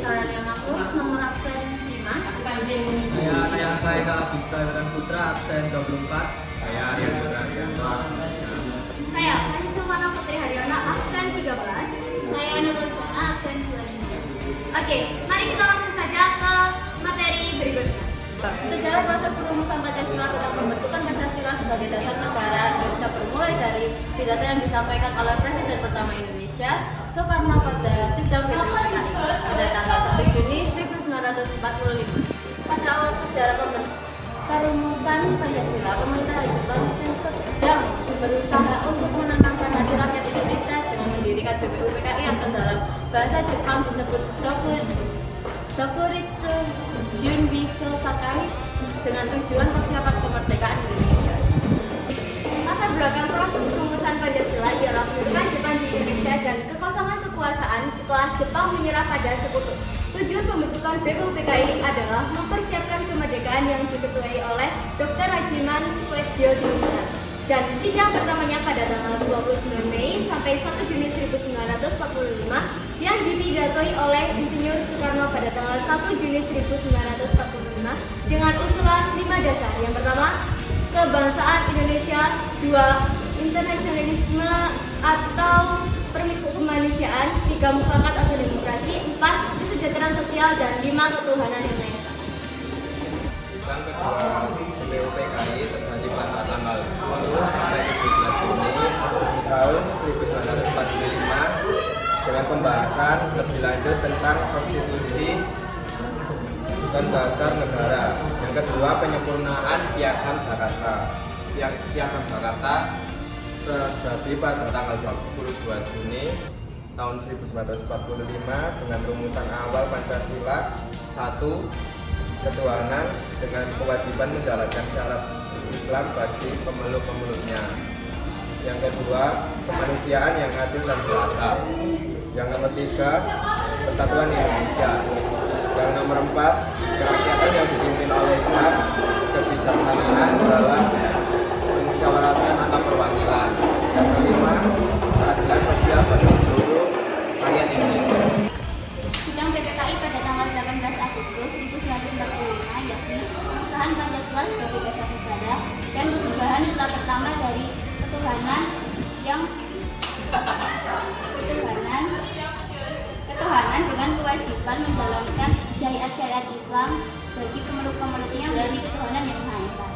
Australia Makrus nomor absen 5. Saya Agista Wiran Putra absen 24. Saya Arya Duradianto. Saya Fani Silvana Putri Haryono absen 13. Saya Nurul Fana absen 25. Oke, mari kita langsung saja ke materi berikutnya. Sejarah proses perumusan Pancasila tentang pembentukan Pancasila sebagai dasar negara Indonesia bermulai dari pidato yang disampaikan oleh Presiden pertama Indonesia Soekarno pada sidang PKI pada tanggal 1 Juni 1945. Pada awal sejarah perumusan Pancasila, pemerintah Jepang sedang berusaha untuk menenangkan hati rakyat Indonesia dengan mendirikan BPUPKI atau dalam bahasa Jepang disebut Dokuritsu Junbicho Sakai dengan tujuan persiapan kemerdekaan Indonesia. Latar belakang proses perumusan Pancasila ialah kedudukan Jepang di Indonesia dan kekosongan kekuasaan setelah Jepang menyerah pada sekutu. Tujuan pembentukan BPUPKI adalah mempersiapkan kemerdekaan yang diketuai oleh Dr. Rajiman Wedyo Dinata. Dan sidang pertamanya pada tanggal 29 Mei sampai 1 Juni 1945 yang dipidatoi oleh Insinyur Soekarno pada tanggal 1 Juni 1945 dengan usulan 5 dasar. Yang pertama, kebangsaan Indonesia, 2, internasionalisme atau kemanusiaan, 3, mufakat atau demokrasi, 4, kesejahteraan sosial, dan 5, ketuhanan yang Maha Esa. Sidang kedua BPUPKI terjadi pada tanggal 10 sampai 17 Juni tahun 1945 dengan pembahasan lebih lanjut tentang konstitusi dan dasar negara. Yang kedua, penyempurnaan Piagam Jakarta. Piagam Jakarta terjadi pada tanggal 22 Juni tahun 1945 dengan rumusan awal Pancasila. 1. Ketuhanan dengan kewajiban menjalankan syarat Islam bagi pemeluk-pemeluknya. Yang kedua, kemanusiaan yang adil dan beradab. Yang nomor 3, persatuan Indonesia. Yang nomor 4, kerakyatan yang dipimpin oleh hikmat, kebijaksanaan dalam permusyawaratan atau perwakilan. Yang kelima, keadilan sosial bagi seluruh rakyat Indonesia. Sidang PPKI pada tanggal 18 Agustus 1945 yakni pengesahan Pancasila sebagai dasar negara dan perubahan sila pertama dari ketuhanan dengan kewajiban menjalankan syariat-syariat Islam bagi pemeluk-pemeluknya dari ketuhanan yang Maha Esa.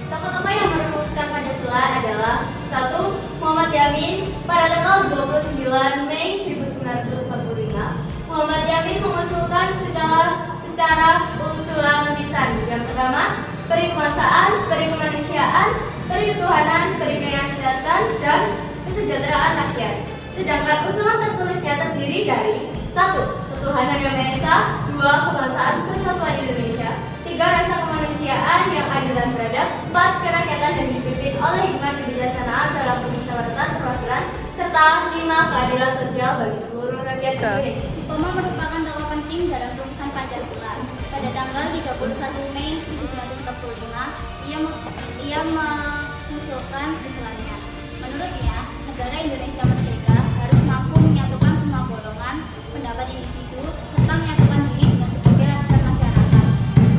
Tokoh-tokoh yang merumuskan Pancasila adalah 1. Muhammad Yamin pada tanggal 29 Mei 1945. Muhammad Yamin mengusulkan secara usulan lisan. Yang pertama, perikuasaan, perikemanusiaan, periketuhanan, perikayatan, dan kesejahteraan rakyat. Sedangkan usulan tertulisnya terdiri dari 1. Ketuhanan yang Maha Esa, 2. Kebangsaan persatuan Indonesia, 3. Rasa kemanusiaan yang adil dan beradab, 4. Kerakyatan yang dipimpin oleh hikmat kebijaksanaan dalam permusyawaratan perwakilan, serta 5. Keadilan sosial bagi seluruh rakyat Indonesia. Supomo merupakan tokoh penting dalam rumusan Pancasila. Pada tanggal 31 Mei 1945, ia mengusulkan usulannya. Menurutnya, negara Indonesia merdeka harus mampu menyatukan semua golongan, pendapat individu, serta menyatukan diri dengan berbagai lapisan masyarakat.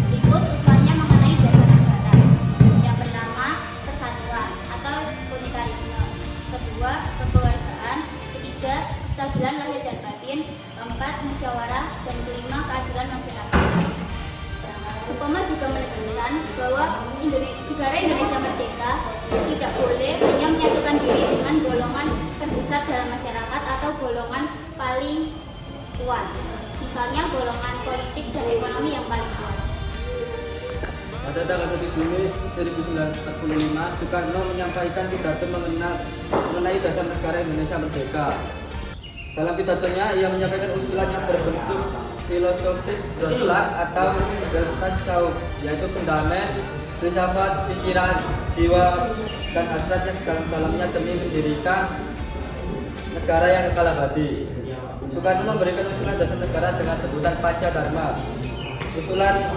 Berikut usulannya mengenai dasar negara. Yang pertama, persatuan atau unitarisme. Kedua, kekeluargaan. Ketiga, kestabilan lahir dan batin. Keempat, musyawarah. Dan kelima, keadilan masyarakat. Supomo juga menegaskan bahwa negara Indonesia merdeka tidak boleh hanya menyatukan diri dengan golongan terbesar dalam masyarakat atau golongan paling kuat, misalnya golongan politik dan ekonomi yang paling kuat. Pada tanggal 1 Juni 1945, Soekarno menyampaikan pidato mengenai dasar negara Indonesia merdeka. Dalam pidatonya, ia menyampaikan usulan yang berbentuk filosofis mutlak atau Weltanschauung, yaitu fundament, filsafat, pikiran, jiwa, dan hasrat yang sedalam-dalamnya demi mendirikan negara yang kekal abadi. Soekarno memberikan usulan dasar negara dengan sebutan Pancadharma. Usulan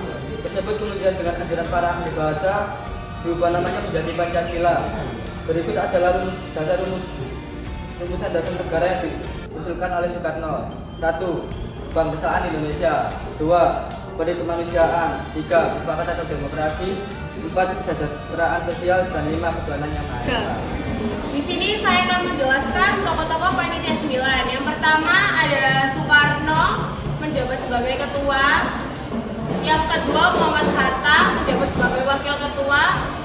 tersebut kemudian dengan anjuran para ahli bahasa berubah namanya menjadi Pancasila. Berikut adalah rumusan dasar negara yang diusulkan oleh Soekarno. 1. kebangsaan Indonesia. 2. Kode kemanusiaan. 3. Kesepakatan atau demokrasi. 4. Kesejahteraan sosial. Dan 5. Ketuhanan yang Maha Esa. Di sini saya akan menjelaskan tokoh-tokoh panitia 9. Yang pertama ada Soekarno menjabat sebagai ketua. Yang kedua Muhammad Hatta menjabat sebagai wakil ketua.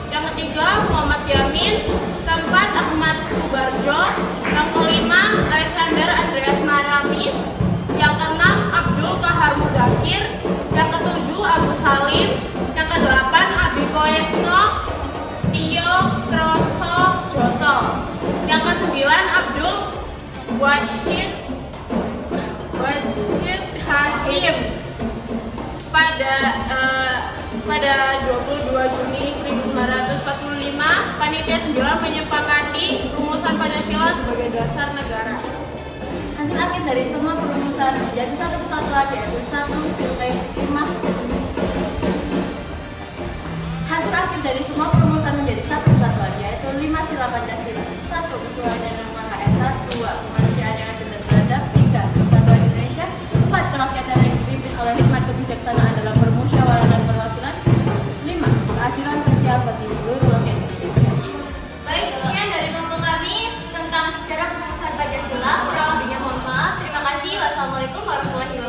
Yang ketiga Muhammad Yamin. Keempat Ahmad Subarjo. Yang kelima Alexander Andreas Maramis. Yang keenam Abdul Kahar Muzakir. Yang ketujuh Agus Salim. Yang kedelapan Abi Koesno Tio Kroso Joso. Yang kesembilan Abdul Wajid Hashim. Pada 22 Juni 1945, Panitia 9 menyepakati rumusan Pancasila sebagai dasar negara. Hasil akhir dari semua perumusan menjadi satu kesatuan yaitu satu silai 5. Hasil akhir dari semua perumusan menjadi satu kesatuan yaitu 5 sila Pancasila. 1. Ketuhanan yang Maha Esa. 2. Kemanusiaan yang adil dan beradab. 3. Persatuan Indonesia. 4. Kerakyatan yang dipimpin oleh hikmat kebijaksanaan dalam bermusyawarah dan perwakilan. 5. Keadilan sosial bagi seluruh rakyat Indonesia. Baik, sekian dari kelompok kami tentang sejarah perumusan Pancasila. Kurang lebihnya mohon maaf. Terima kasih. Wassalamualaikum warahmatullahi wabarakatuh.